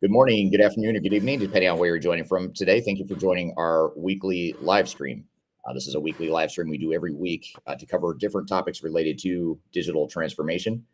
Good morning, good afternoon, or good evening, depending on where you're joining from today. Thank you for joining our weekly live stream. This is a weekly live stream we do every week to cover different topics related to digital transformation.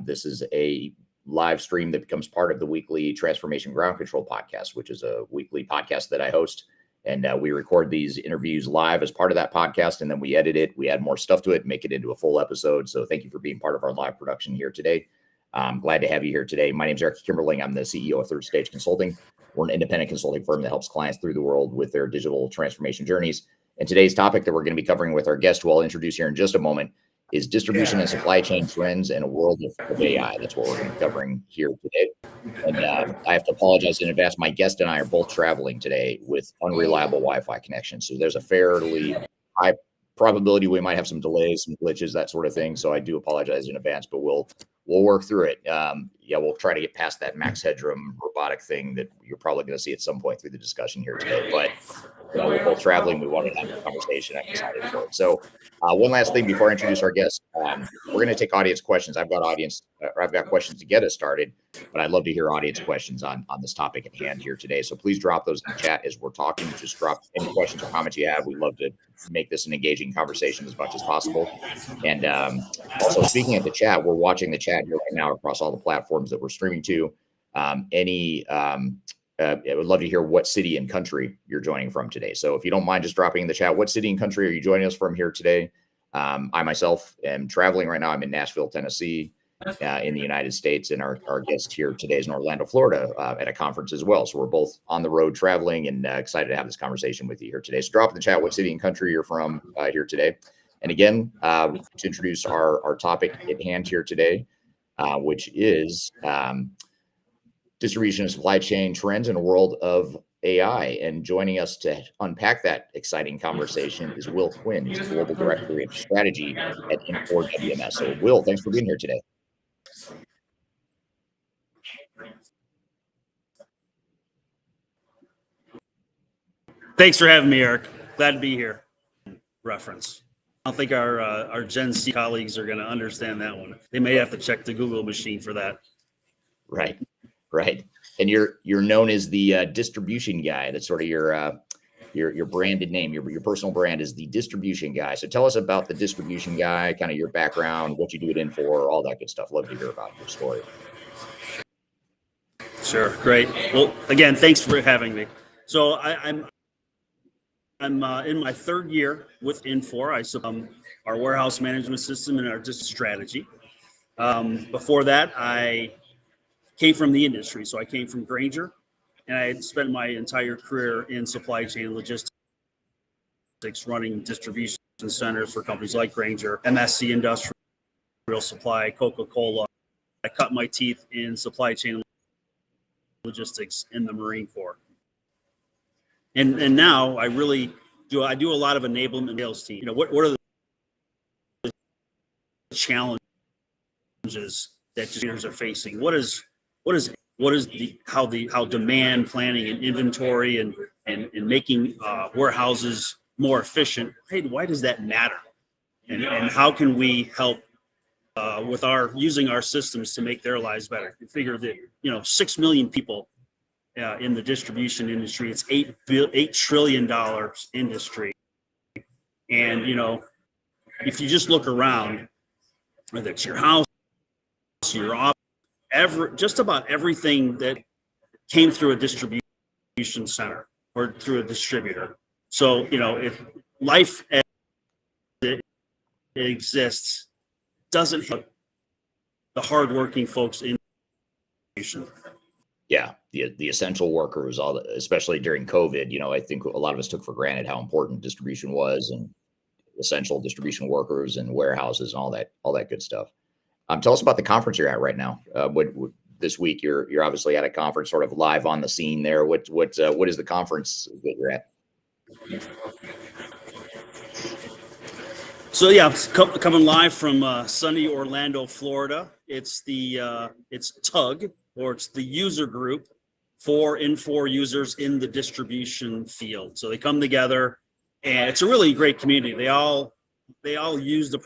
This is a live stream that becomes part of the weekly Transformation Ground Control podcast, which is a weekly podcast that I host. And we record these interviews live as part of that podcast, and then we edit it. We add more stuff to it, make it into a full episode. So thank you for being part of our live production here today. I'm glad to have you here today. My name is Eric Kimberling. I'm the CEO of Third Stage Consulting. We're an independent consulting firm that helps clients through the world with their digital transformation journeys. And today's topic that we're going to be covering with our guest, who I'll introduce here in just a moment, is distribution and supply chain trends in a world of AI. That's what we're going to be covering here today. And I have to apologize in advance. My guest and I are both traveling today with unreliable Wi-Fi connections. So there's a fairly high probability we might have some delays, some glitches, that sort of thing. So I do apologize in advance, but we'll work through it. We'll try to get past that Max Headroom robotic thing that you're probably going to see at some point through the discussion here today. But we're both traveling. We wanted to have a conversation. I'm excited for it. So one last thing before I introduce our guest, we're going to take audience questions. I've got questions to get us started, but I'd love to hear audience questions on this topic at hand here today. So please drop those in the chat as we're talking. Just drop any questions or comments you have. We'd love to make this an engaging conversation as much as possible. And also, speaking of the chat, we're watching the chat here right now across all the platforms that we're streaming to. I would love to hear what city and country you're joining from today. So if you don't mind just dropping in the chat, what city and country are you joining us from here today? I myself am traveling right now. I'm in Nashville, Tennessee, in the United States, and our guest here today is in Orlando, Florida, at a conference as well. So we're both on the road traveling and excited to have this conversation with you here today. So drop in the chat what city and country you're from here today. And again, to introduce our topic at hand here today, which is distribution and supply chain trends in a world of AI. And joining us to unpack that exciting conversation is Will Quinn. He's the Global Director of Strategy at Infor WMS. So Will, thanks for being here today. Thanks for having me, Eric. Glad to be here. Reference. I don't think our Gen Z colleagues are going to understand that one. They may have to check the Google machine for that. Right. And you're known as the distribution guy. That's sort of your branded name. Your personal brand is the distribution guy. So tell us about the distribution guy, kind of your background, what you do it in for, all that good stuff. Love to hear about your story. Sure, great. Well, again, thanks for having me. So I'm in my third year with Infor. I our warehouse management system and our distribution strategy. Before that, I came from the industry. So I came from Grainger, and I had spent my entire career in supply chain logistics, running distribution centers for companies like Grainger, MSC Industrial Supply, Coca-Cola. I cut my teeth in supply chain logistics in the Marine Corps. And now I really do. I do a lot of enablement sales team. What are the challenges that distributors are facing? What is how demand planning and inventory and making warehouses more efficient? Hey, why does that matter? And how can we help with using our systems to make their lives better? You figure that 6 million people in the distribution industry. It's $8 trillion industry, and if you just look around, whether it's your house, your office, just about everything that came through a distribution center or through a distributor. So, if life as it exists doesn't help the hardworking folks in distribution. Yeah, the essential workers, especially during COVID, I think a lot of us took for granted how important distribution was, and essential distribution workers and warehouses and all that good stuff. Tell us about the conference you're at right now. This week you're obviously at a conference, sort of live on the scene there. What is the conference that you're at? So yeah, coming live from sunny Orlando, Florida. It's TUG, or it's the user group for Infor users in the distribution field. So they come together, and it's a really great community. They all use the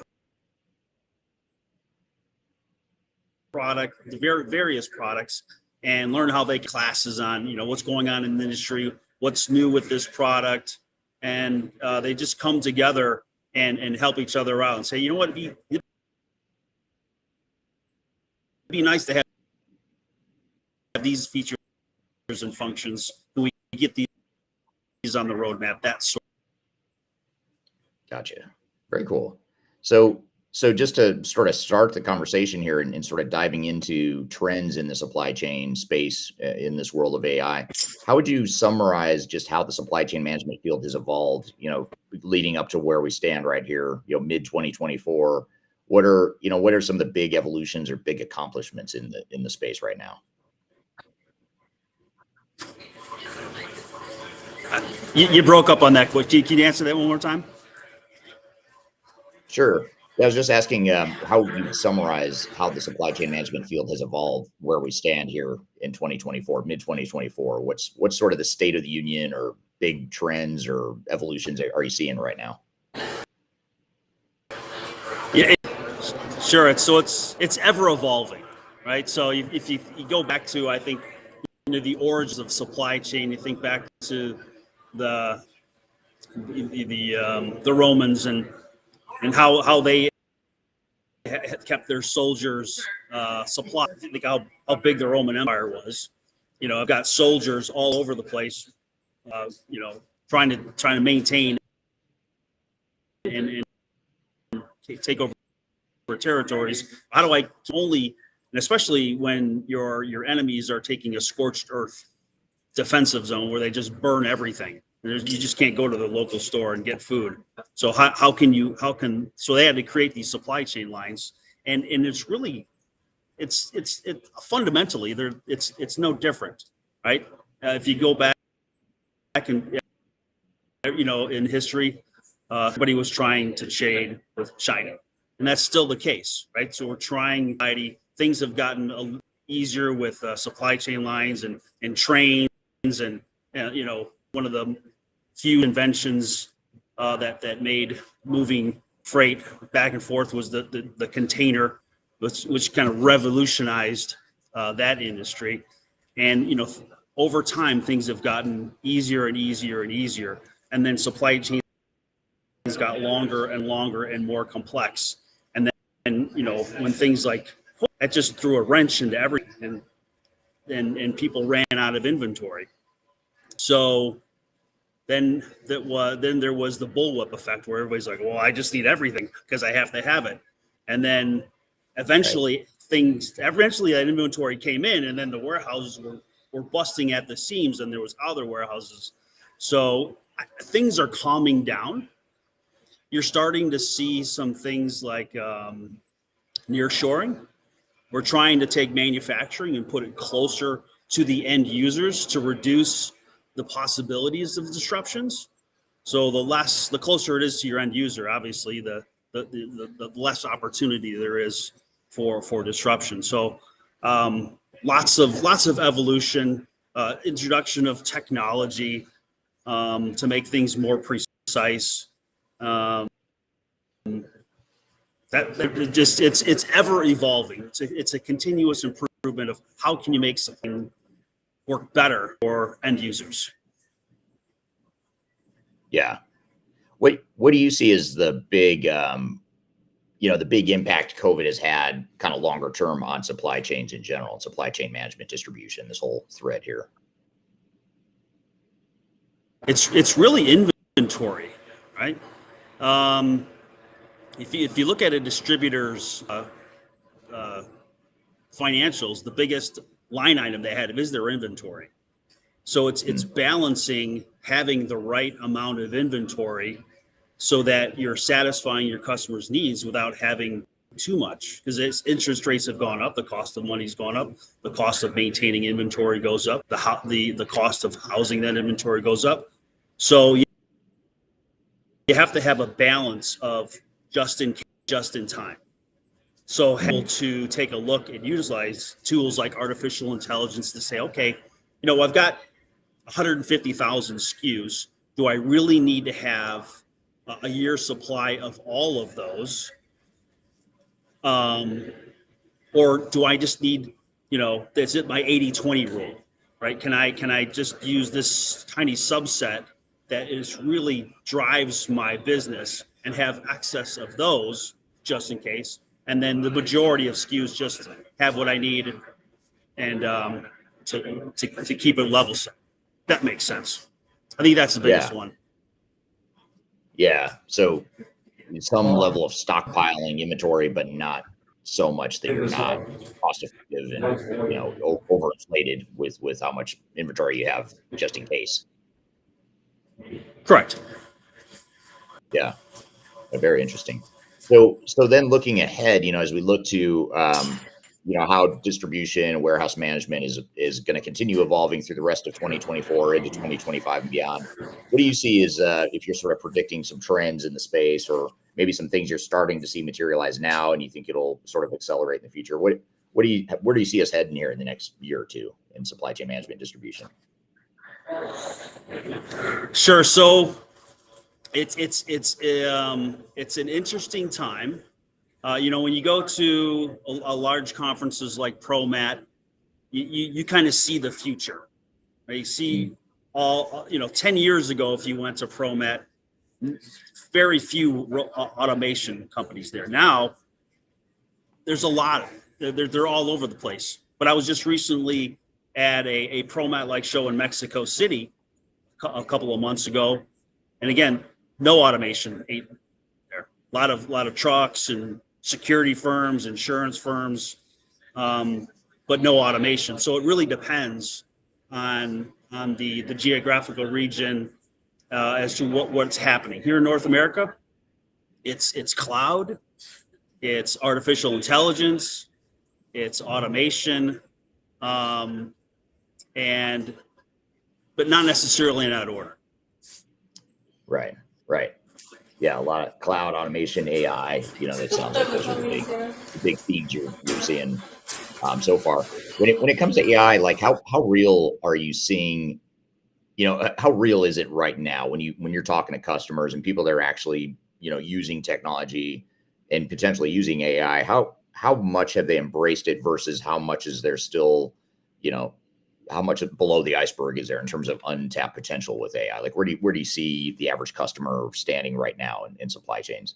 product, the various products, and learn how they classes on, what's going on in the industry, what's new with this product. And they just come together and help each other out and say, you know what, it'd be nice to have these features and functions. Can we get these on the roadmap? That's Gotcha. Very cool. So just to sort of start the conversation here and sort of diving into trends in the supply chain space in this world of AI, how would you summarize just how the supply chain management field has evolved, leading up to where we stand right here, mid 2024? What are some of the big evolutions or big accomplishments in the space right now? You broke up on that question. Can you answer that one more time? Sure. I was just asking how you summarize how the supply chain management field has evolved, where we stand here in 2024, mid 2024. What's sort of the state of the union or big trends or evolutions are you seeing right now? Yeah, sure. It's ever evolving, right? So if you go back to, I think, the origins of supply chain, you think back to the Romans and how they had kept their soldiers supplied. Think how big the Roman Empire was. I've got soldiers all over the place, trying to maintain and take over territories. How do I only, and especially when your enemies are taking a scorched earth defensive zone where they just burn everything. You just can't go to the local store and get food. So so they had to create these supply chain lines, and it's really, it's fundamentally it's no different, right? If you go back and in history, everybody was trying to trade with China, and that's still the case, right? So we're trying. Things have gotten easier with supply chain lines and trains, and one of the few inventions that made moving freight back and forth was the container, which kind of revolutionized that industry. And over time, things have gotten easier and easier and easier, and then supply chains got longer and longer and more complex. And then when things like that just threw a wrench into everything, and people ran out of inventory. So then there was the bullwhip effect where everybody's like, well, I just need everything because I have to have it. And then eventually that inventory came in, and then the warehouses were busting at the seams, and there was other warehouses. So things are calming down. You're starting to see some things like nearshoring. We're trying to take manufacturing and put it closer to the end users to reduce the possibilities of disruptions. So the closer it is to your end user, obviously, the less opportunity there is for disruption. So lots of evolution, introduction of technology to make things more precise. It's ever evolving. It's a continuous improvement of how can you make something work better for end users. Yeah. What do you see as the big the big impact COVID has had kind of longer term on supply chains in general, and supply chain management, distribution, this whole thread here? It's really inventory, right? If you look at a distributor's financials, the biggest line item they had is their inventory. So it's balancing having the right amount of inventory so that you're satisfying your customers' needs without having too much, because interest rates have gone up, the cost of money's gone up, the cost of maintaining inventory goes up, the cost of housing that inventory goes up. So you have to have a balance of just in time. So able to take a look and utilize tools like artificial intelligence to say, okay, I've got 150,000 SKUs. Do I really need to have a year's supply of all of those? Or do I just need That's it, my 80-20 rule, right? Can I just use this tiny subset that is really drives my business and have excess of those just in case, and then the majority of SKUs just have what I need and to keep it level set. That makes sense. I think that's the biggest Yeah. one. Yeah. So some level of stockpiling inventory, but not so much that you're not cost effective and overinflated with how much inventory you have just in case. Correct. Yeah, very interesting. So then looking ahead, as we look to how distribution and warehouse management is going to continue evolving through the rest of 2024 into 2025 and beyond. What do you see as if you're sort of predicting some trends in the space, or maybe some things you're starting to see materialize now, and you think it'll sort of accelerate in the future? Where do you see us heading here in the next year or two in supply chain management distribution? Sure. So it's an interesting time. When you go to a large conferences like ProMat, you kind of see the future. Right? You see 10 years ago, if you went to ProMat, very few automation companies there. Now, there's a lot. They're all over the place. But I was just recently at a ProMat-like show in Mexico City a couple of months ago. And again, no automation there. A lot of trucks and security firms, insurance firms, but no automation. So it really depends on the geographical region as to what's happening here in North America. It's cloud, it's artificial intelligence, it's automation, and but not necessarily in that order. Right. Yeah, a lot of cloud automation, AI. That sounds like those are the big themes you're seeing so far. When it comes to AI, like how real are you seeing? How real is it right now when you're talking to customers and people that are actually using technology and potentially using AI? How much have they embraced it versus how much is there still, how much below the iceberg is there in terms of untapped potential with AI? Like where do you see the average customer standing right now in supply chains?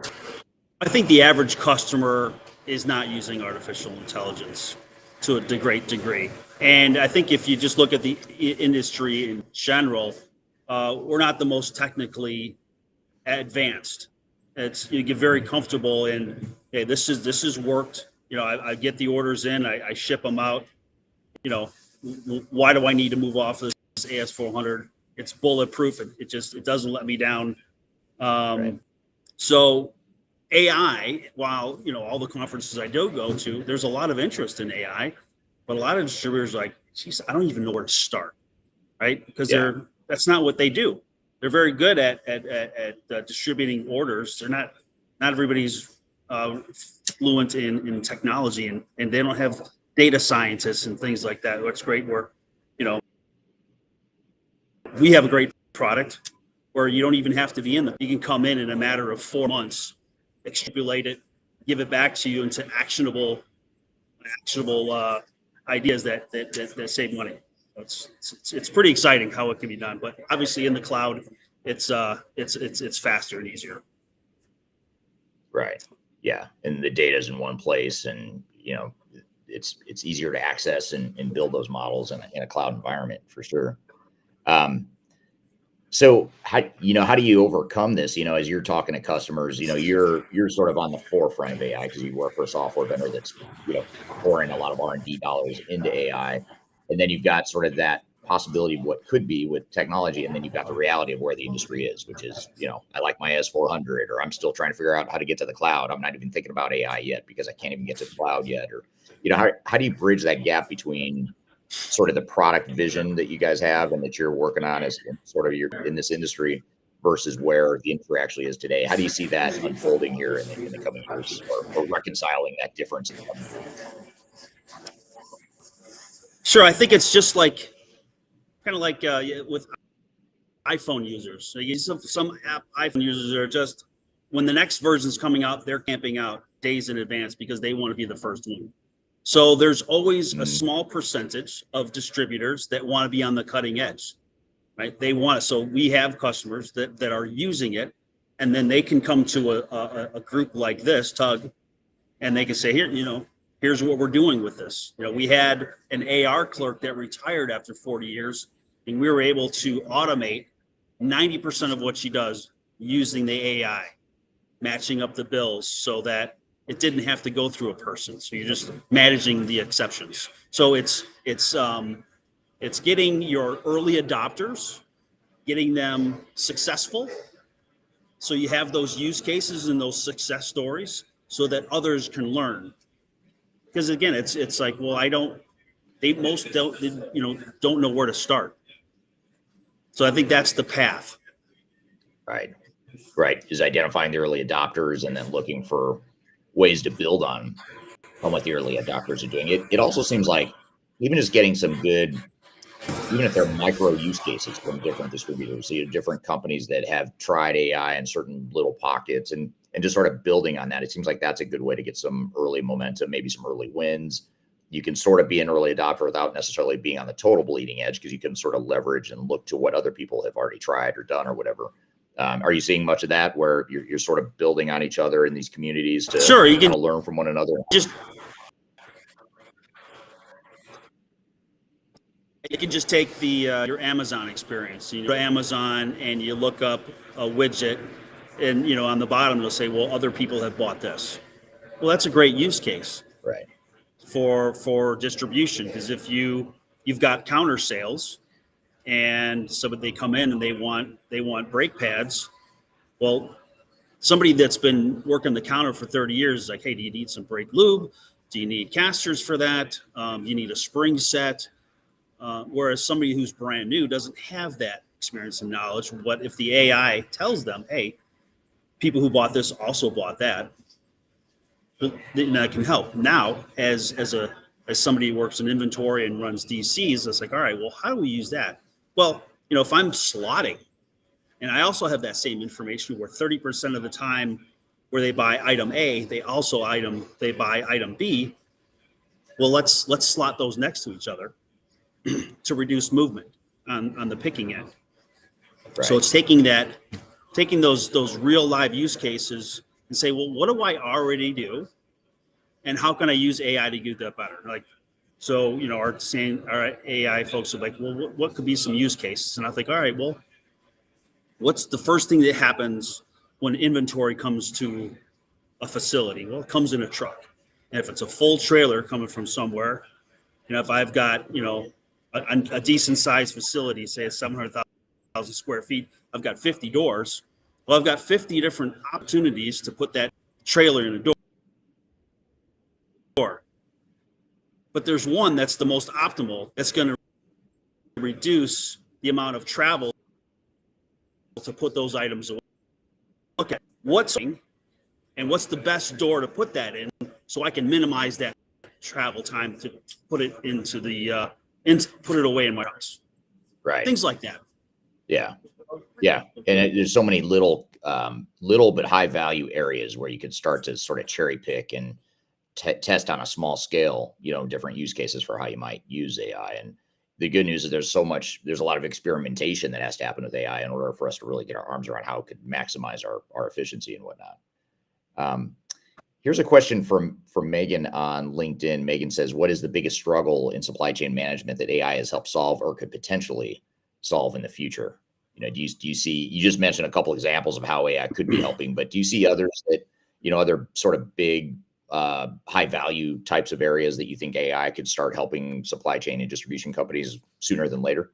I think the average customer is not using artificial intelligence to a great degree. And I think if you just look at the industry in general, we're not the most technically advanced. You get very comfortable in, hey, this is worked. I get the orders in, I ship them out. Why do I need to move off this AS400? It's bulletproof. It doesn't let me down. Right. So AI, while all the conferences I do go to, there's a lot of interest in AI, but a lot of distributors are like, geez, I don't even know where to start, right? Because that's not what they do. They're very good at distributing orders. They're not everybody's fluent in technology, and they don't have data scientists and things like that. What's great, where we have a great product where you don't even have to be in them. You can come in a matter of 4 months, extrapolate it, give it back to you into actionable ideas that save money. It's pretty exciting how it can be done, but obviously in the cloud, it's faster and easier. Right. Yeah, and the data's in one place, and it's easier to access and build those models in a cloud environment for sure. So how do you overcome this? As you're talking to customers, you're sort of on the forefront of AI because you work for a software vendor that's pouring a lot of R&D dollars into AI, and then you've got sort of that possibility of what could be with technology, and then you've got the reality of where the industry is, which is I like my S400, or I'm still trying to figure out how to get to the cloud. I'm not even thinking about AI yet because I can't even get to the cloud yet. Or how do you bridge that gap between sort of the product vision that you guys have and that you're working on as sort of you're in this industry versus where the industry actually is today? How do you see that unfolding here in the coming years, or reconciling that difference in the coming years? Sure, I think it's just like kind of like with iPhone users. So some iPhone users are just, when the next version's coming out, they're camping out days in advance because they want to be the first one. So there's always a small percentage of distributors that want to be on the cutting edge, right? They want it. So we have customers that are using it, and then they can come to a group like this, Tug, and they can say, here, here's what we're doing with this. We had an AR clerk that retired after 40 years, and we were able to automate 90% of what she does using the AI, matching up the bills so that it didn't have to go through a person. So you're just managing the exceptions. So it's getting your early adopters, getting them successful. So you have those use cases and those success stories so that others can learn. Because again, it's like, well, most don't know where to start. So I think that's the path. Right. Is identifying the early adopters and then looking for ways to build on what the early adopters are doing. It also seems like even just getting some good, even if they're micro use cases from different distributors, so you have different companies that have tried AI in certain little pockets and just sort of building on that. It seems like that's a good way to get some early momentum, maybe some early wins. You can sort of be an early adopter without necessarily being on the total bleeding edge because you can sort of leverage and look to what other people have already tried or done or whatever. Are you seeing much of that where you're sort of building on each other in these communities to Sure, you can learn from one another? You can just take your Amazon experience. You go to Amazon and you look up a widget, and on the bottom they'll say, "Well, other people have bought this." Well, that's a great use case Right. for distribution, because if you've got counter sales, and somebody they come in and they want brake pads, well, somebody that's been working the counter for 30 years is like, "Hey, do you need some brake lube? Do you need casters for that? You need a spring set?" Whereas somebody who's brand new doesn't have that experience and knowledge. What if the AI tells them, "Hey, people who bought this also bought that," then that can help. Now, as somebody who works in inventory and runs DCs, it's like, all right, well, how do we use that? Well, if I'm slotting, and I also have that same information where 30% of the time where they buy item A, they buy item B. Well, let's slot those next to each other to reduce movement on the picking end. Right. So it's taking those real live use cases and say, well, what do I already do, and how can I use AI to do that better? Like, so our AI folks are like, well, what could be some use cases? And I think, all right, well, what's the first thing that happens when inventory comes to a facility? Well, it comes in a truck, and if it's a full trailer coming from somewhere, if I've got a decent sized facility, say it's 700,000 square feet, I've got 50 doors. Well, I've got 50 different opportunities to put that trailer in a door. But there's one that's the most optimal, that's going to reduce the amount of travel to put those items away. Look at what's the best door to put that in, so I can minimize that travel time to put it into put it away in my house. Right. Things like that. Yeah. And there's so many little but high value areas where you could start to sort of cherry pick and test on a small scale, different use cases for how you might use AI. And the good news is there's a lot of experimentation that has to happen with AI in order for us to really get our arms around how it could maximize our efficiency and whatnot. Here's a question from Megan on LinkedIn. Megan says, what is the biggest struggle in supply chain management that AI has helped solve or could potentially solve in the future? Do you see, you just mentioned a couple examples of how AI could be helping, but do you see others that, other sort of big, high value types of areas that you think AI could start helping supply chain and distribution companies sooner than later?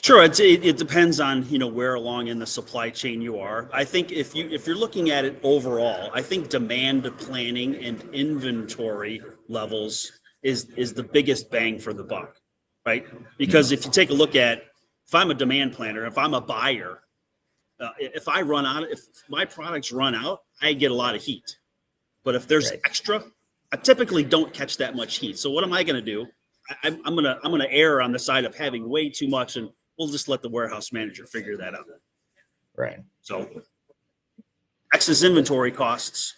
Sure, it depends on where along in the supply chain you are. I think if you're looking at it overall, I think demand planning and inventory levels is the biggest bang for the buck, right? Because if you take a look at, if I'm a demand planner, if I'm a buyer, if my products run out, I get a lot of heat. But if there's extra, I typically don't catch that much heat. So what am I going to do? I'm gonna err on the side of having way too much, and we'll just let the warehouse manager figure that out. Right. So excess inventory costs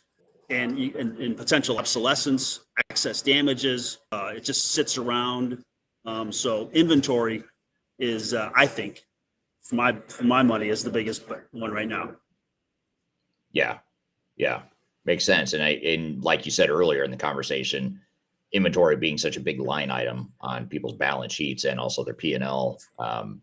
and potential obsolescence, excess damages. It just sits around. So inventory is, I think, for my money, is the biggest one right now. Yeah. Yeah. Makes sense. And like you said earlier in the conversation, inventory being such a big line item on people's balance sheets and also their P&L,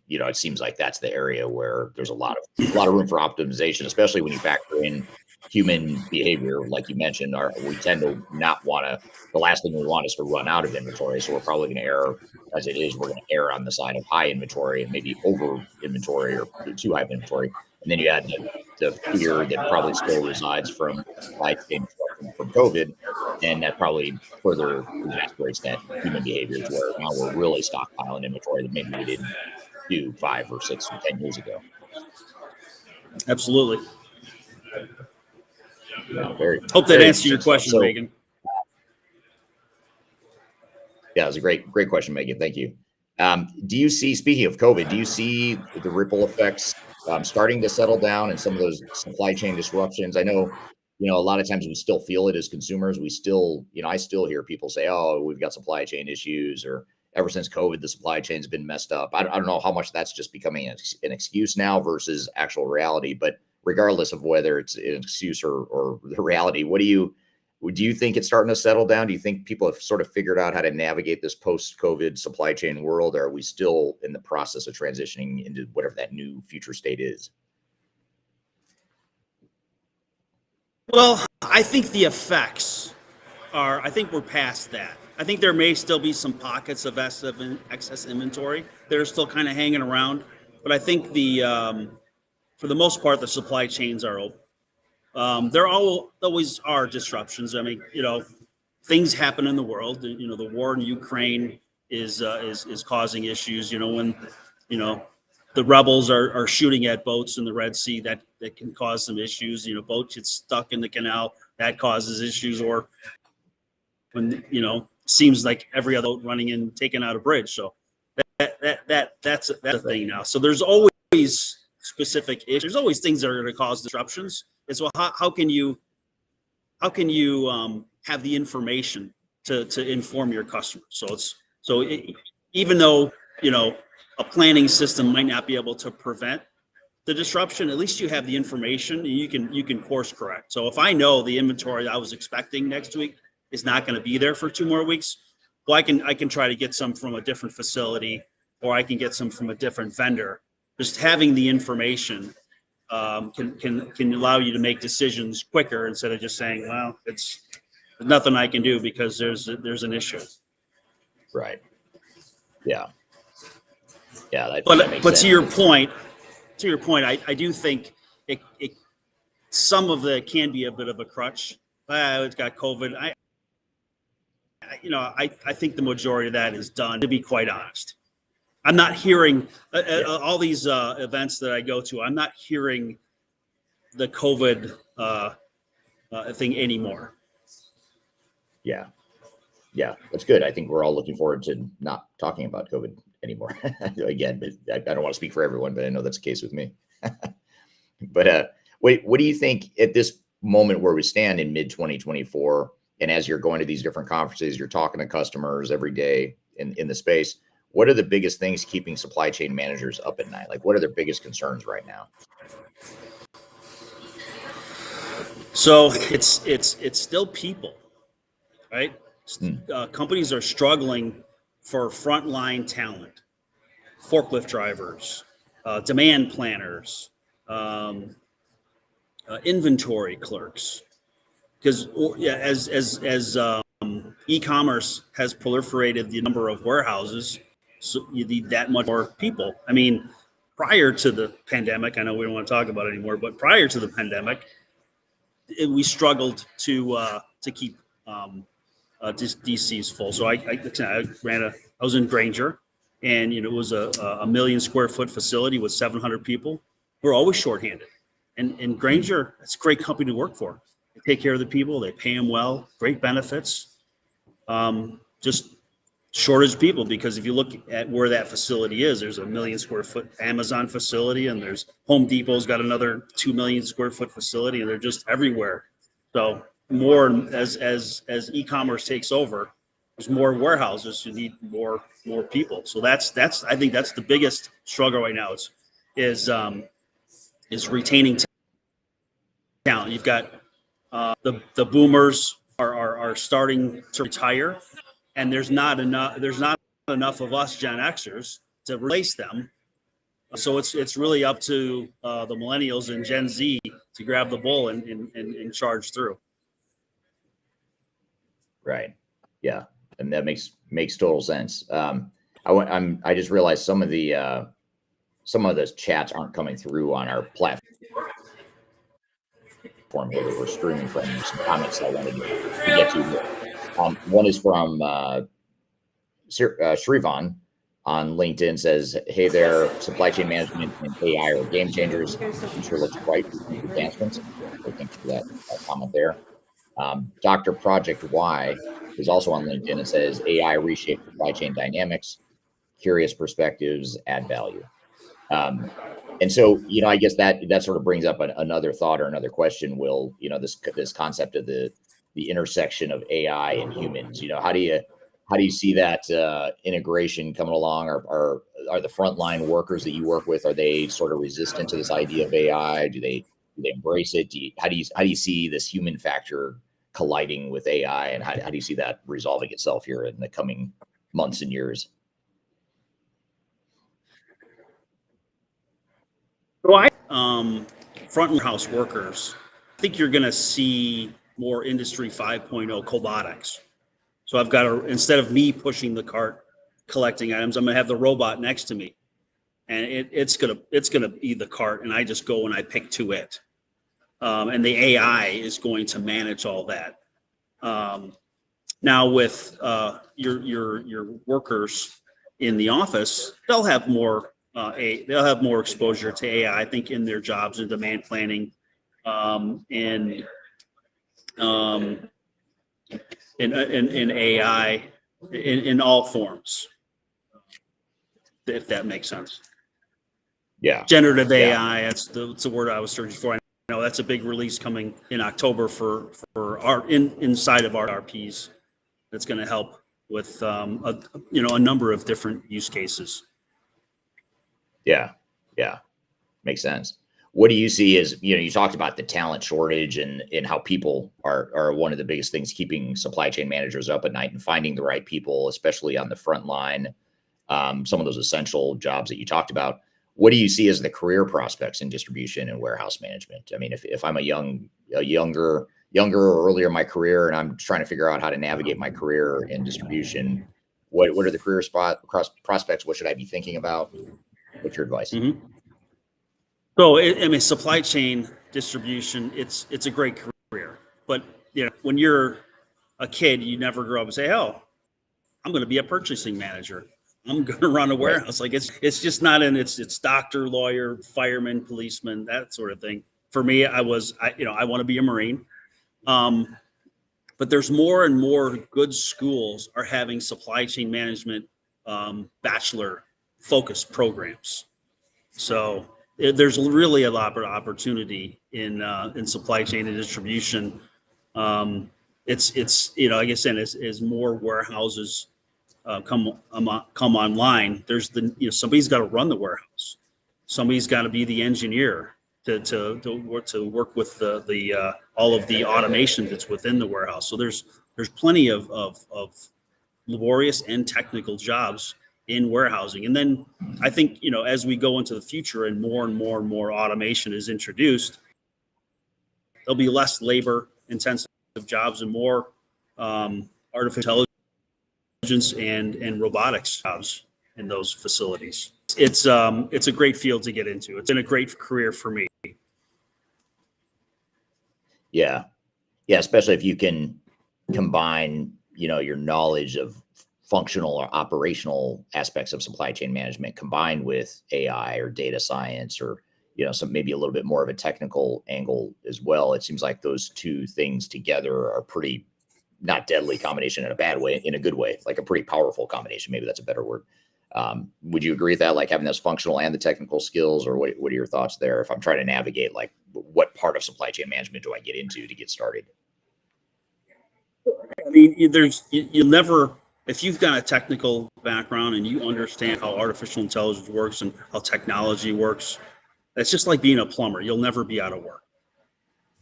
it seems like that's the area where there's a lot of room for optimization, especially when you factor in human behavior. Like you mentioned, we tend to not want to, the last thing we want is to run out of inventory. So we're probably going to err, as it is, we're going to err on the side of high inventory and maybe over inventory or too high of inventory. And then you add the fear that probably still resides from supply chain disruption from COVID, and that probably further exasperates that human behaviors where now we're really stockpiling inventory that maybe we didn't do 5 or 6 or 10 years ago. Absolutely. Yeah, hope that answered your question, Megan. Yeah, it was a great question, Megan. Thank you. Do you see, speaking of COVID, do you see the ripple effects starting to settle down and some of those supply chain disruptions? I know, a lot of times we still feel it as consumers. We still, I still hear people say, oh, we've got supply chain issues, or ever since COVID, the supply chain's been messed up. I don't know how much that's just becoming an excuse now versus actual reality, but regardless of whether it's an excuse or the reality, do you think it's starting to settle down? Do you think people have sort of figured out how to navigate this post-COVID supply chain world? Or are we still in the process of transitioning into whatever that new future state is? Well, I think the effects I think we're past that. I think there may still be some pockets of excess inventory that are still kind of hanging around. But I think for the most part, the supply chains are open. There always are disruptions. I mean, things happen in the world. The war in Ukraine is causing issues. When the rebels are shooting at boats in the Red Sea, that can cause some issues. Boats get stuck in the canal, that causes issues. Or when seems like every other boat running in taking out a bridge. So that's a thing now. So there's always specific issues. There's always things that are going to cause disruptions. And so how can you have the information to inform your customers? Even though a planning system might not be able to prevent the disruption, at least you have the information and you can course correct. So if I know the inventory I was expecting next week is not going to be there for 2 more weeks, well, I can try to get some from a different facility, or I can get some from a different vendor. Just having the information can allow you to make decisions quicker instead of just saying, well, there's nothing I can do because there's an issue. Right. Yeah. Yeah. But to your point, I do think it some of it can be a bit of a crutch. It's got COVID. I think the majority of that is done, to be quite honest. I'm not hearing all these events that I go to. I'm not hearing the COVID thing anymore. Yeah. That's good. I think we're all looking forward to not talking about COVID anymore. Again, I don't want to speak for everyone, but I know that's the case with me. But what do you think at this moment where we stand in mid 2024, and as you're going to these different conferences, you're talking to customers every day in the space, what are the biggest things keeping supply chain managers up at night? Like, what are their biggest concerns right now? So it's still people, right? Companies are struggling for frontline talent, forklift drivers, demand planners, inventory clerks, because as e-commerce has proliferated the number of warehouses, so you need that much more people. I mean, prior to the pandemic, I know we don't want to talk about it anymore, but prior to the pandemic, we struggled to keep DCs full. So I was in Granger, and it was a 1 million square foot facility with 700 people. We're always shorthanded, and Granger, it's a great company to work for. They take care of the people, they pay them well, great benefits. Just shortage of people, because if you look at where that facility is, there's a 1 million square foot Amazon facility, and there's Home Depot's got another 2 million square foot facility, and they're just everywhere. So more as e-commerce takes over, there's more warehouses. You need more people. So that's I think that's the biggest struggle right now is retaining talent. You've got the boomers are starting to retire, and there's not enough of us Gen Xers to replace them. So it's really up to the millennials and Gen Z to grab the bull and charge through. Right. Yeah. And that makes total sense. I just realized some of the chats aren't coming through on our platform here that we're streaming from. There's some comments I wanted to get to here. One is from Shrivan on LinkedIn, says, "Hey there, supply chain management and AI are game changers. I'm sure looks bright with these advancements." So thanks for that comment there. Dr. Project Y is also on LinkedIn and says, "AI reshape supply chain dynamics. Curious perspectives add value." And so, I guess that sort of brings up another thought or another question, Will, this concept of the intersection of AI and humans. How do you see that integration coming along? Are the frontline workers that you work with, are they sort of resistant to this idea of AI? Do they embrace it? How do you see this human factor colliding with AI, and how do you see that resolving itself here in the coming months and years? So front house workers, I think you're going to see more Industry 5.0 cobotics. So I've got instead of me pushing the cart, collecting items, I'm going to have the robot next to me, and it's gonna be the cart, and I just go and I pick to it, and the AI is going to manage all that. Now with your workers in the office, they'll have more exposure to AI, I think, in their jobs and demand planning, in AI, in all forms, if that makes sense. Yeah. Generative AI, that's the word I was searching for. I know that's a big release coming in October for our inside of our RPs. That's going to help with a number of different use cases. Yeah. Makes sense. What do you see as, you talked about the talent shortage and how people are one of the biggest things keeping supply chain managers up at night, and finding the right people, especially on the front line, some of those essential jobs that you talked about. What do you see as the career prospects in distribution and warehouse management? I mean, if I'm a younger or earlier in my career, and I'm trying to figure out how to navigate my career in distribution, what are the career prospects? What should I be thinking about? What's your advice? Mm-hmm. So, supply chain distribution, it's a great career, but when you're a kid, you never grow up and say, "Oh, I'm going to be a purchasing manager. I'm going to run a warehouse." Like it's just not it's doctor, lawyer, fireman, policeman, that sort of thing. For me, I want to be a Marine. But there's more and more good schools are having supply chain management bachelor focused programs. So there's really a lot of opportunity in supply chain and distribution. It's like I said, as more warehouses come online, there's somebody's got to run the warehouse. Somebody's got to be the engineer to work with the all of the automation that's within the warehouse. So there's plenty of laborious and technical jobs in warehousing. And then I think, as we go into the future and more automation is introduced, there'll be less labor intensive jobs and more artificial intelligence and robotics jobs in those facilities. It's a great field to get into. It's been a great career for me. Yeah, especially if you can combine, your knowledge of functional or operational aspects of supply chain management combined with AI or data science, or some maybe a little bit more of a technical angle as well. It seems like those two things together are pretty, not deadly combination in a bad way, in a good way, like a pretty powerful combination. Maybe that's a better word. Would you agree with that? Like having those functional and the technical skills, or what are your thoughts there? If I'm trying to navigate, like, what part of supply chain management do I get into to get started? mean, you'll never, if you've got a technical background and you understand how artificial intelligence works and how technology works, it's just like being a plumber. You'll never be out of work.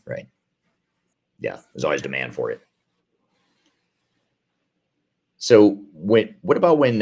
Right. Yeah. There's always demand for it. So what about when,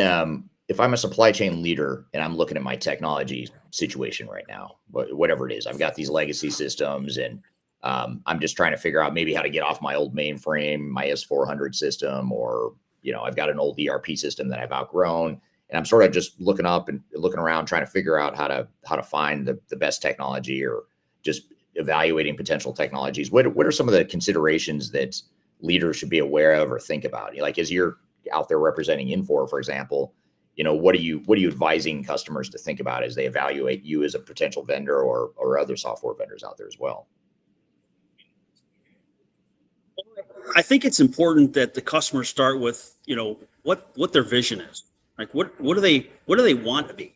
if I'm a supply chain leader and I'm looking at my technology situation right now, whatever it is, I've got these legacy systems and I'm just trying to figure out maybe how to get off my old mainframe, my S400 system, or, I've got an old ERP system that I've outgrown, and I'm sort of just looking up and looking around, trying to figure out how to find the best technology, or just evaluating potential technologies. What are some of the considerations that leaders should be aware of or think about? Like, as you're out there representing Infor, for example, what are you advising customers to think about as they evaluate you as a potential vendor, or other software vendors out there as well? I think it's important that the customers start with, what their vision is. Like, what do they want to be?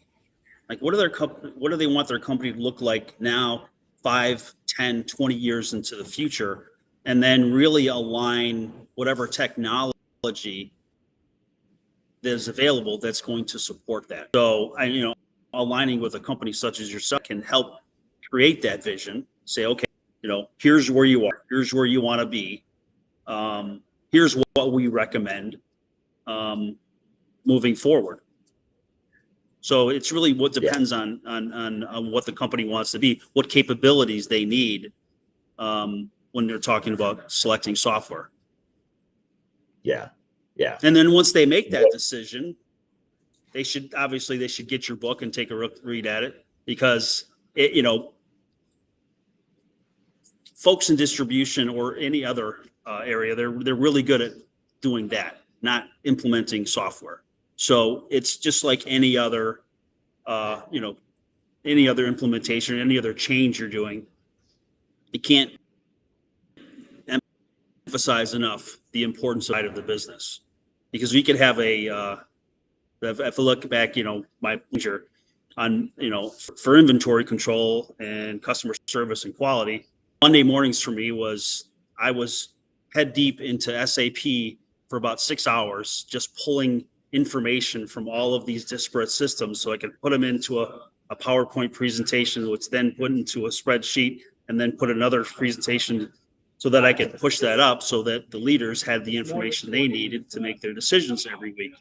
Like, what do they want their company to look like now, 5, 10, 20 years into the future? And then really align whatever technology that is available that's going to support that. So, aligning with a company such as yourself can help create that vision. Say, okay, here's where you are. Here's where you want to be. Here's what we recommend moving forward. So it's really what depends on what the company wants to be, what capabilities they need when they're talking about selecting software. Yeah. Yeah. And then once they make that decision, they should get your book and take a read at it, because folks in distribution or any other area, they're really good at doing that, not implementing software. So it's just like any other implementation, any other change you're doing. You can't emphasize enough the importance side of the business, because we could have if I look back, my pleasure on, for inventory control and customer service and quality, Monday mornings for me I was head deep into SAP for about 6 hours, just pulling information from all of these disparate systems so I could put them into a PowerPoint presentation, which then put into a spreadsheet, and then put another presentation so that I could push that up so that the leaders had the information they needed to make their decisions every week.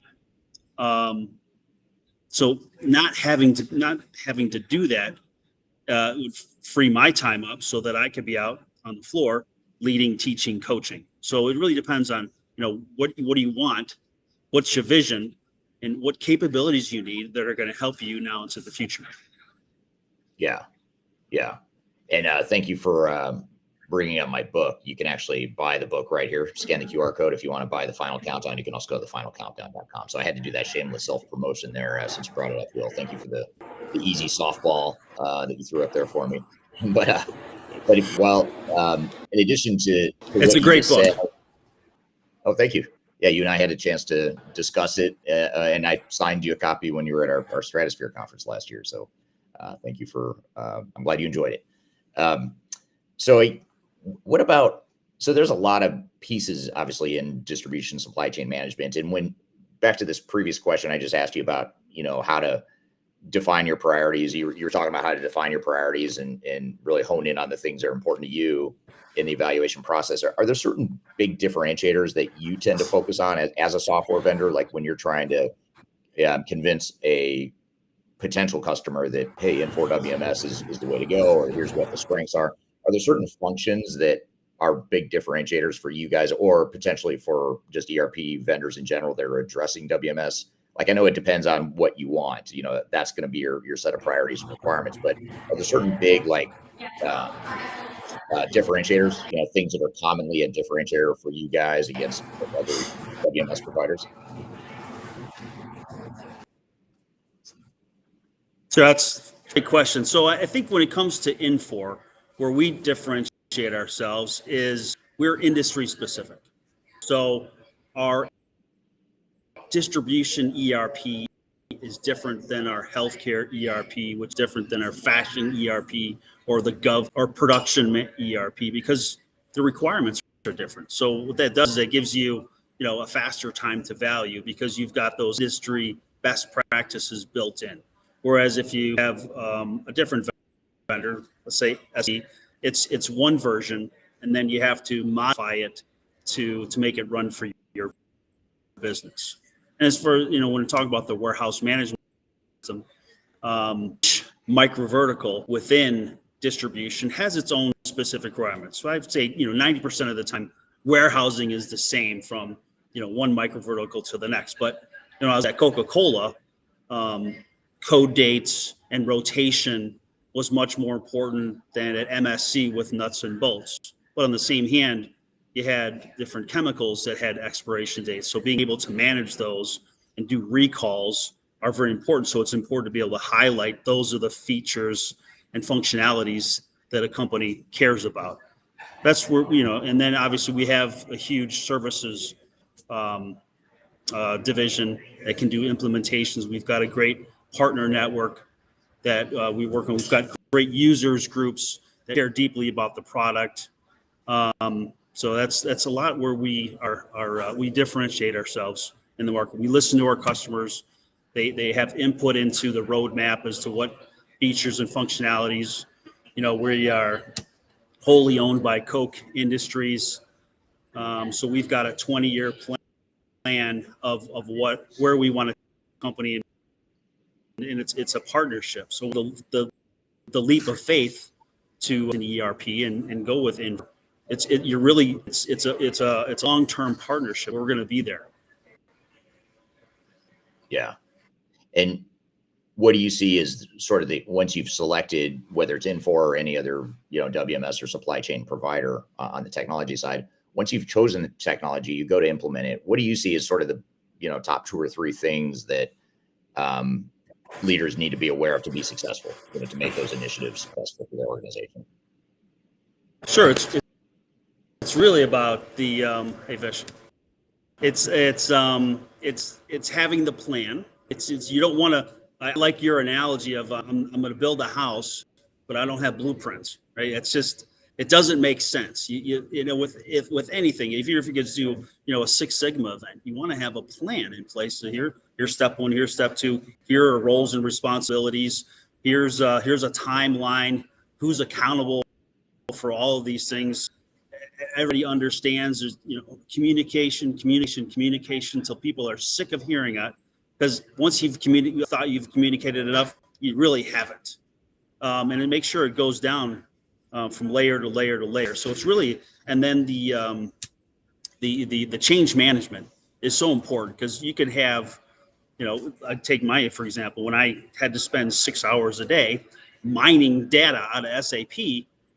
So not having to do that would free my time up so that I could be out on the floor leading, teaching, coaching. So it really depends on, what do you want, what's your vision, and what capabilities you need that are going to help you now into the future. Yeah. Yeah. And thank you for bringing up my book. You can actually buy the book right here. Scan the QR code if you want to buy The Final Countdown. You can also go to thefinalcountdown.com. So I had to do that shameless self-promotion there since you brought it up, Will. Thank you for the easy softball that you threw up there for me. But in addition to it's a great book. Said, oh, thank you. Yeah, you and I had a chance to discuss it, and I signed you a copy when you were at our Stratosphere conference last year. So thank you I'm glad you enjoyed it. So there's a lot of pieces, obviously, in distribution, supply chain management. And back to this previous question I just asked you about, how to define your priorities. You were talking about how to define your priorities and really hone in on the things that are important to you in the evaluation process. Are there certain big differentiators that you tend to focus on as a software vendor? Like when you're trying to convince a potential customer that, hey, Infor WMS is the way to go, or here's what the strengths are. Are there certain functions that are big differentiators for you guys, or potentially for just ERP vendors in general that are addressing WMS? Like, I know it depends on what you want. That's going to be your set of priorities and requirements. But are there certain big differentiators? Things that are commonly a differentiator for you guys against other WMS providers? So that's a great question. So I think when it comes to Infor, where we differentiate ourselves is we're industry specific. So our distribution ERP is different than our healthcare ERP, which is different than our fashion ERP or the gov or production ERP, because the requirements are different. So what that does is it gives you a faster time to value because you've got those industry best practices built in. Whereas if you have a different vendor, let's say SE, it's one version, and then you have to modify it to make it run for your business. And as for when we talk about the warehouse management system, micro vertical within distribution has its own specific requirements. So I'd say 90% of the time warehousing is the same from one micro vertical to the next. But I was at Coca-Cola, code dates and rotation was much more important than at MSC with nuts and bolts. But on the same hand, you had different chemicals that had expiration dates. So being able to manage those and do recalls are very important. So it's important to be able to highlight those are the features and functionalities that a company cares about. That's where, and then obviously we have a huge services division that can do implementations. We've got a great partner network that we work on. We've got great users groups that care deeply about the product. So that's a lot where we we differentiate ourselves in the market. We listen to our customers. They have input into the roadmap as to what features and functionalities. We are wholly owned by Koch Industries. So we've got a 20-year plan of where we want a company, and it's a partnership. So the leap of faith to an ERP and go with Infor. It's a long-term partnership. We're going to be there. Yeah. And what do you see as sort of once you've selected, whether it's Infor or any other, WMS or supply chain provider on the technology side, once you've chosen the technology, you go to implement it. What do you see as sort of the, top 2 or 3 things that leaders need to be aware of to be successful, to make those initiatives successful for their organization? Sure. It's really about the, hey Vish, it's having the plan. It's you don't want to, I like your analogy of I'm going to build a house, but I don't have blueprints, right? It's just, it doesn't make sense. With anything, if you get to do, a Six Sigma event, you want to have a plan in place. So here's step 1, here's step 2, here are roles and responsibilities. Here's a timeline. Who's accountable for all of these things? Everybody understands there's, communication until people are sick of hearing it. Because once you thought you've communicated enough, you really haven't. And then make sure it goes down from layer to layer to layer. So it's really, and then the change management is so important because you can have, I take for example, when I had to spend 6 hours a day mining data out of SAP,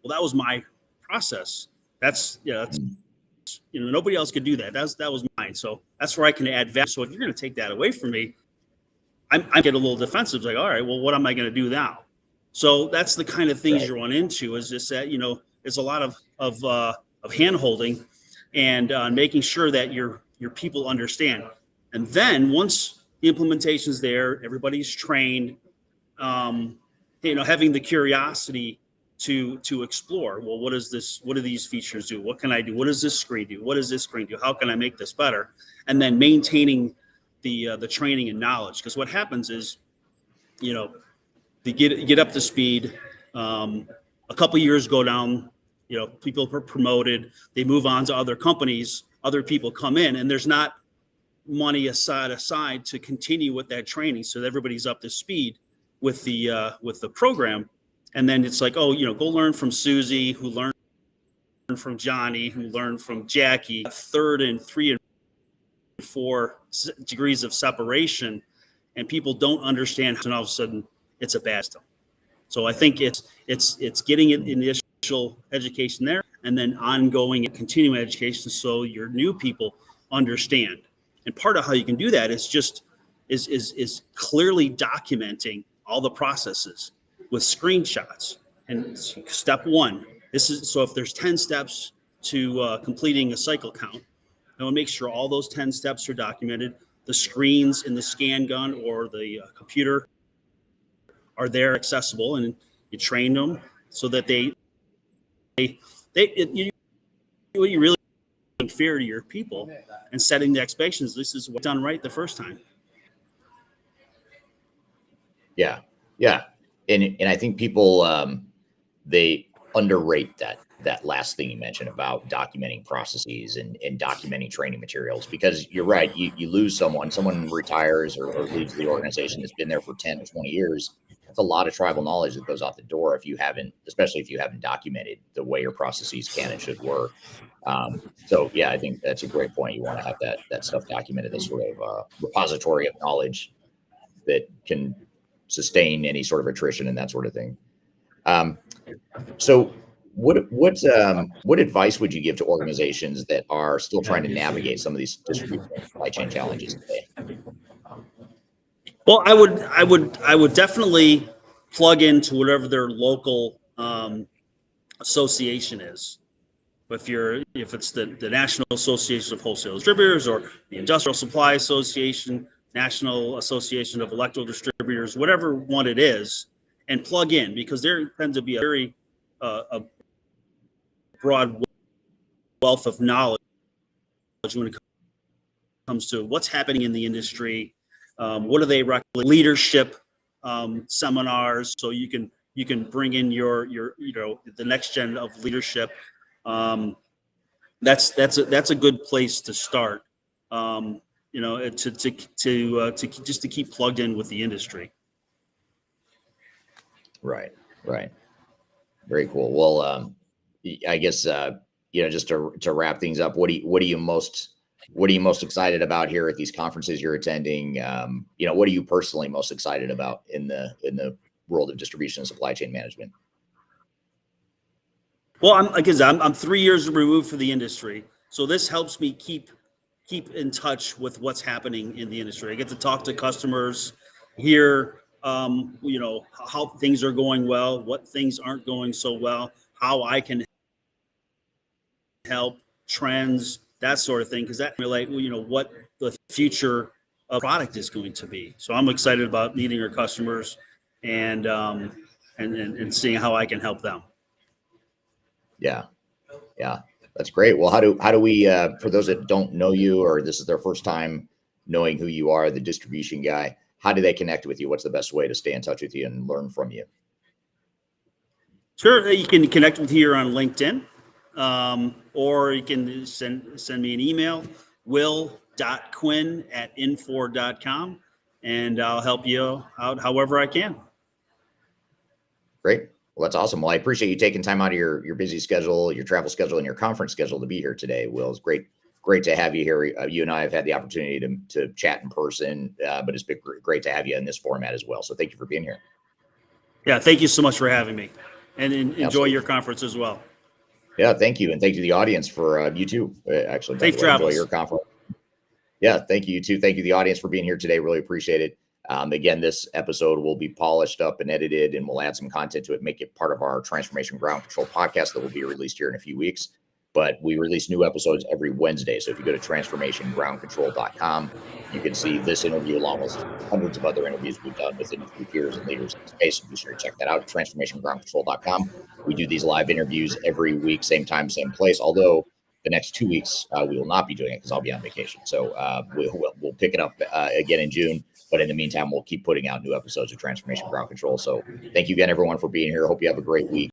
well, that was my process. That's nobody else could do that. That was mine. So that's where I can add value. So if you're going to take that away from me, I get a little defensive. It's like, all right, well, what am I going to do now? So that's the kind of things you run into. Is just that it's a lot of hand holding and making sure that your people understand. And then once the implementation's there, everybody's trained. Having the curiosity to explore. Well, what is this? What do these features do? What can I do? What does this screen do? What does this screen do? How can I make this better? And then maintaining the training and knowledge. Because what happens is, they get up to speed. A couple of years go down. People are promoted. They move on to other companies. Other people come in, and there's not money aside to continue with that training, so that everybody's up to speed with the program. And then it's like, go learn from Susie, who learned from Johnny, who learned from Jackie. 3rd and 3 and 4 degrees of separation, and people don't understand. And all of a sudden, it's a bad stuff. So I think it's getting it in the initial education there, and then ongoing and continuing education, so your new people understand. And part of how you can do that is just is clearly documenting all the processes with screenshots. And step 1, this is, so if there's 10 steps to completing a cycle count, I want to make sure all those 10 steps are documented. The screens in the scan gun or the computer are there accessible, and you train them so that what you really fair to your people and setting the expectations. This is what's done right the first time. Yeah. Yeah. And I think people, they underrate that last thing you mentioned about documenting processes and documenting training materials, because you're right. You lose someone retires or leaves the organization that's been there for 10 or 20 years. That's a lot of tribal knowledge that goes out the door if you haven't, especially if you haven't documented the way your processes can and should work. So yeah, I think that's a great point. You want to have that stuff documented as sort of a repository of knowledge that can sustain any sort of attrition and that sort of thing. So what advice would you give to organizations that are still trying to navigate some of these distribution and supply chain challenges today? Well, I would definitely plug into whatever their local association is. If it's the National Association of Wholesale Distributors or the Industrial Supply Association, National Association of Electrical Distributors, whatever one it is, and plug in, because there tends to be a very a broad wealth of knowledge when it comes to what's happening in the industry. What are they recommend? Leadership seminars, so you can bring in your the next gen of leadership. That's a good place to start. To just to keep plugged in with the industry. Right. Very cool. Well, I guess just to wrap things up, what are you most excited about here at these conferences you're attending? What are you personally most excited about in the world of distribution and supply chain management? Well, I'm 3 years removed from the industry, so this helps me keep in touch with what's happening in the industry. I get to talk to customers, hear how things are going well, what things aren't going so well, how I can help, trends, that sort of thing, because that relate what the future of product is going to be. So I'm excited about meeting our customers and seeing how I can help them. Yeah, that's great. Well, how do we, for those that don't know you, or this is their first time knowing who you are, the distribution guy, how do they connect with you? What's the best way to stay in touch with you and learn from you? Sure, you can connect with here on LinkedIn, or you can send me an email, will.quinn@infor.com, and I'll help you out however I can. Great. Well, that's awesome. Well, I appreciate you taking time out of your busy schedule, your travel schedule, and your conference schedule to be here today. Will, it's great to have you here. You and I have had the opportunity to chat in person, but it's been great to have you in this format as well. So thank you for being here. Yeah, thank you so much for having me, and enjoy Absolutely. your conference as well. Yeah, thank you. And thank you to the audience for you too. Actually, safe travels. Enjoy your conference. Yeah, thank you too. Thank you to the audience for being here today. Really appreciate it. Again, this episode will be polished up and edited, and we'll add some content to it, make it part of our Transformation Ground Control podcast that will be released here in a few weeks. But we release new episodes every Wednesday. So if you go to transformationgroundcontrol.com, you can see this interview along with hundreds of other interviews we've done with industry peers and leaders in the space. So be sure to check that out, transformationgroundcontrol.com. We do these live interviews every week, same time, same place. Although the next 2 weeks, we will not be doing it because I'll be on vacation. So we'll pick it up again in June. But in the meantime, we'll keep putting out new episodes of Transformation Ground Control. So thank you again, everyone, for being here. Hope you have a great week.